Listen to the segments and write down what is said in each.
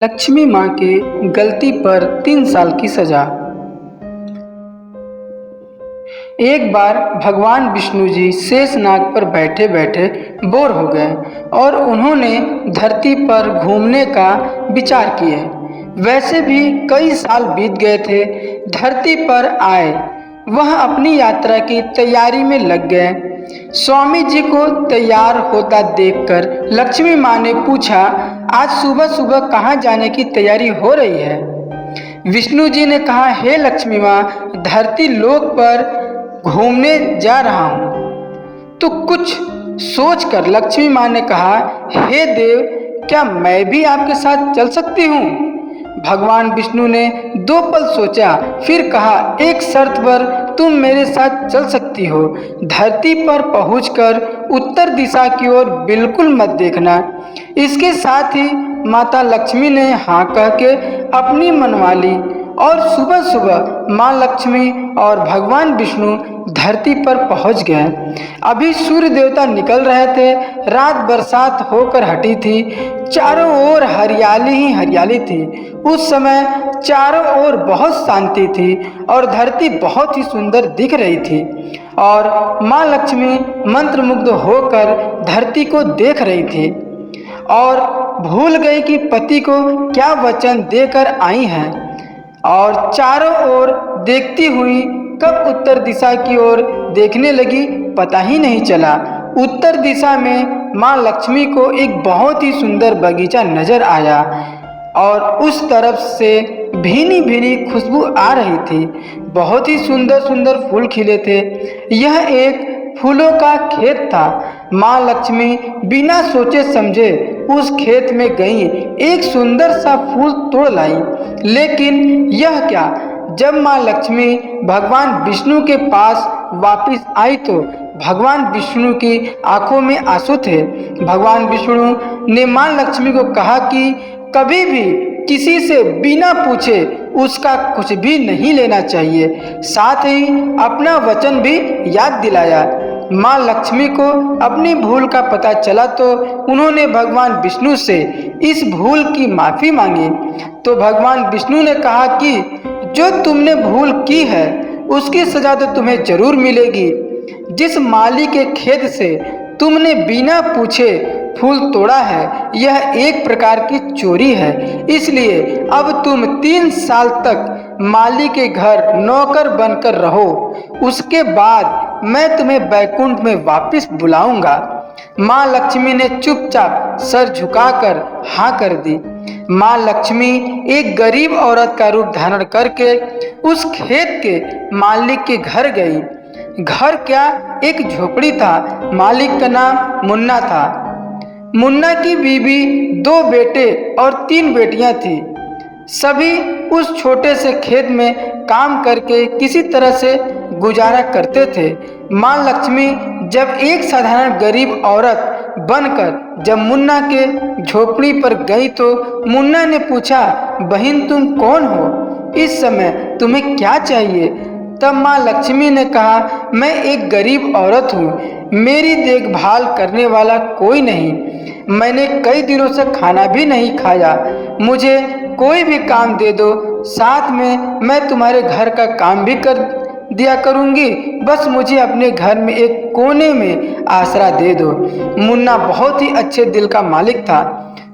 लक्ष्मी माँ के गलती पर 3 साल की सजा। एक बार भगवान विष्णु जी शेषनाग पर बैठे बैठे बोर हो गए और उन्होंने धरती पर घूमने का विचार किए। वैसे भी कई साल बीत गए थे। धरती पर आए वह अपनी यात्रा की तैयारी में लग गए। स्वामी जी को तैयार होता देखकर लक्ष्मी माँ ने पूछा, आज सुबह सुबह कहाँ जाने की तैयारी हो रही है? विष्णु जी ने कहा, हे लक्ष्मी माँ, धरती लोक पर घूमने जा रहा हूँ। तो कुछ सोचकर लक्ष्मी माँ ने कहा, हे देव, क्या मैं भी आपके साथ चल सकती हूँ? भगवान विष्णु ने 2 पल सोचा, फिर कहा, एक शर्त पर तुम मेरे साथ चल सकती हो। धरती पर पहुंचकर उत्तर दिशा की ओर बिल्कुल मत देखना। इसके साथ ही माता लक्ष्मी ने हाँ कह के अपनी मनवा ली और सुबह सुबह माँ लक्ष्मी और भगवान विष्णु धरती पर पहुंच गए। अभी सूर्य देवता निकल रहे थे। रात बरसात होकर हटी थी। चारों ओर हरियाली ही हरियाली थी। उस समय चारों ओर बहुत शांति थी और धरती बहुत ही सुंदर दिख रही थी और माँ लक्ष्मी मंत्रमुग्ध होकर धरती को देख रही थी और भूल गई कि पति को क्या वचन देकर आई हैं और चारों ओर देखती हुई कब उत्तर दिशा की ओर देखने लगी पता ही नहीं चला। उत्तर दिशा में माँ लक्ष्मी को एक बहुत ही सुंदर बगीचा नजर आया और उस तरफ से भीनी भीनी खुशबू आ रही थी। बहुत ही सुंदर सुंदर फूल खिले थे। यह एक फूलों का खेत था। माँ लक्ष्मी बिना सोचे समझे उस खेत में गई, एक सुंदर सा फूल तोड़ लाई। लेकिन यह क्या, जब माँ लक्ष्मी भगवान विष्णु के पास वापस आई तो भगवान विष्णु की आंखों में आंसू थे। भगवान विष्णु ने माँ लक्ष्मी को कहा कि कभी भी किसी से बिना पूछे उसका कुछ भी नहीं लेना चाहिए। साथ ही अपना वचन भी याद दिलाया। माँ लक्ष्मी को अपनी भूल का पता चला तो उन्होंने भगवान विष्णु से इस भूल की माफ़ी मांगी। तो भगवान विष्णु ने कहा कि जो तुमने भूल की है उसकी सज़ा तो तुम्हें जरूर मिलेगी। जिस माली के खेत से तुमने बिना पूछे फूल तोड़ा है, यह एक प्रकार की चोरी है। इसलिए अब तुम 3 साल तक माली के घर नौकर बनकर रहो। उसके बाद मैं तुम्हें बैकुंठ में वापस बुलाऊंगा। माँ लक्ष्मी ने चुपचाप सर झुकाकर हाँ कर दी। माँ लक्ष्मी एक गरीब औरत का रूप धारण करके उस खेत के मालिक के घर गई। घर क्या, एक झोपड़ी था। मालिक का नाम मुन्ना था। मुन्ना की बीवी 2 बेटे और 3 बेटियां थी। सभी उस छोटे से खेत में काम करके किसी तरह से गुजारा करते थे। माँ लक्ष्मी जब एक साधारण गरीब औरत बनकर जब मुन्ना के झोपड़ी पर गई तो मुन्ना ने पूछा, बहन तुम कौन हो? इस समय तुम्हें क्या चाहिए? तब माँ लक्ष्मी ने कहा, मैं एक गरीब औरत हूँ। मेरी देखभाल करने वाला कोई नहीं। मैंने कई दिनों से खाना भी नहीं खाया। मुझे कोई भी काम दे दो, साथ में मैं तुम्हारे घर का काम भी कर दिया करूँगी। बस मुझे अपने घर में एक कोने में आसरा दे दो। मुन्ना बहुत ही अच्छे दिल का मालिक था।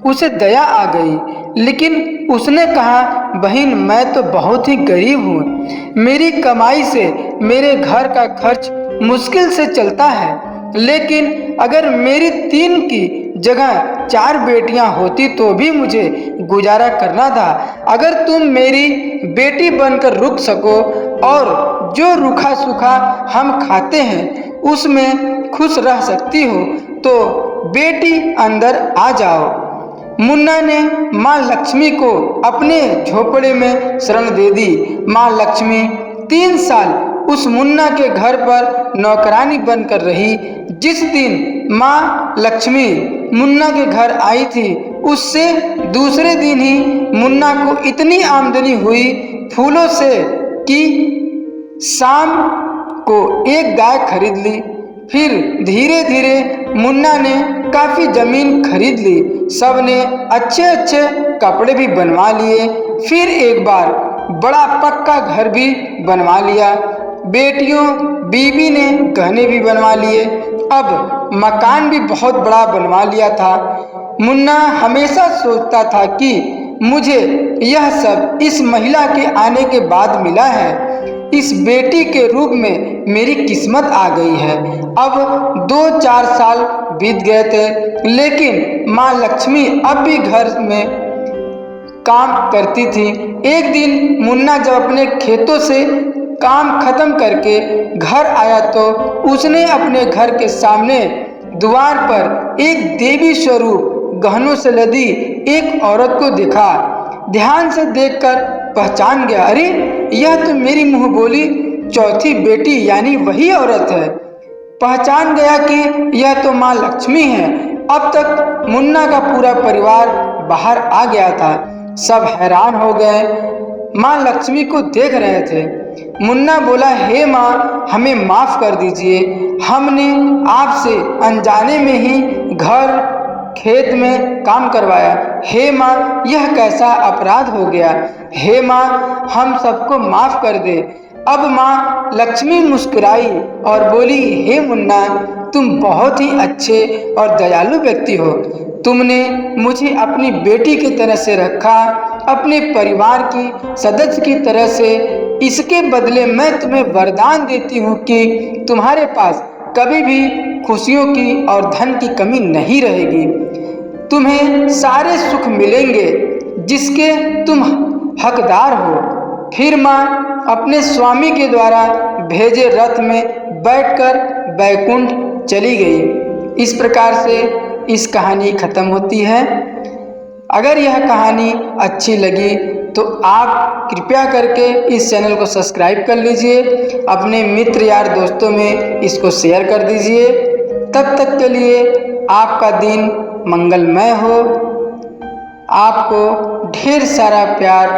उसे दया आ गई, लेकिन उसने कहा, बहन मैं तो बहुत ही गरीब हूँ। मेरी कमाई से मेरे घर का खर्च मुश्किल से चलता है। लेकिन अगर मेरी 3 की जगह 4 बेटियां होती तो भी मुझे गुजारा करना था। अगर तुम मेरी बेटी बनकर रुक सको और जो रूखा सूखा हम खाते हैं उसमें खुश रह सकती हो तो बेटी अंदर आ जाओ। मुन्ना ने माँ लक्ष्मी को अपने झोपड़े में शरण दे दी। माँ लक्ष्मी 3 साल उस मुन्ना के घर पर नौकरानी बनकर रही। जिस दिन माँ लक्ष्मी मुन्ना के घर आई थी उससे दूसरे दिन ही मुन्ना को इतनी आमदनी हुई फूलों से कि शाम को एक गाय खरीद ली। फिर धीरे धीरे मुन्ना ने काफ़ी ज़मीन खरीद ली। सब ने अच्छे अच्छे कपड़े भी बनवा लिए। फिर एक बार बड़ा पक्का घर भी बनवा लिया। बेटियों बीबी ने गहने भी बनवा लिए। अब मकान भी बहुत बड़ा बनवा लिया था। मुन्ना हमेशा सोचता था कि मुझे यह सब इस महिला के आने के बाद मिला है। इस बेटी के रूप में मेरी किस्मत आ गई है। अब 2-4 साल बीत गए थे, लेकिन माँ लक्ष्मी अब भी घर में काम करती थी। एक दिन मुन्ना जब अपने खेतों से काम खत्म करके घर आया तो उसने अपने घर के सामने द्वार पर एक देवी स्वरूप गहनों से लदी एक औरत को देखा। ध्यान से देखकर पहचान गया, अरे यह तो मेरी मुंह बोली चौथी बेटी यानी वही औरत है। पहचान गया कि यह तो माँ लक्ष्मी है। अब तक मुन्ना का पूरा परिवार बाहर आ गया था। सब हैरान हो गए, माँ लक्ष्मी को देख रहे थे। मुन्ना बोला, हे माँ, हमें माफ़ कर दीजिए, हमने आपसे अनजाने में ही घर खेत में काम करवाया। हे माँ, यह कैसा अपराध हो गया। हे माँ, हम सबको माफ़ कर दे। अब माँ लक्ष्मी मुस्कुराई और बोली, हे मुन्ना, तुम बहुत ही अच्छे और दयालु व्यक्ति हो। तुमने मुझे अपनी बेटी की तरह से रखा, अपने परिवार की सदस्य की तरह से। इसके बदले मैं तुम्हें वरदान देती हूँ कि तुम्हारे पास कभी भी खुशियों की और धन की कमी नहीं रहेगी। तुम्हें सारे सुख मिलेंगे जिसके तुम हकदार हो। फिर माँ अपने स्वामी के द्वारा भेजे रथ में बैठकर बैकुंठ चली गई। इस प्रकार से इस कहानी खत्म होती है। अगर यह कहानी अच्छी लगी तो आप कृपया करके इस चैनल को सब्सक्राइब कर लीजिए, अपने मित्र यार दोस्तों में इसको शेयर कर दीजिए। तब तक के लिए आपका दिन मंगलमय हो। आपको ढेर सारा प्यार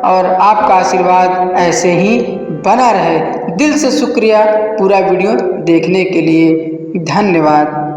और आपका आशीर्वाद ऐसे ही बना रहे। दिल से शुक्रिया पूरा वीडियो देखने के लिए। धन्यवाद।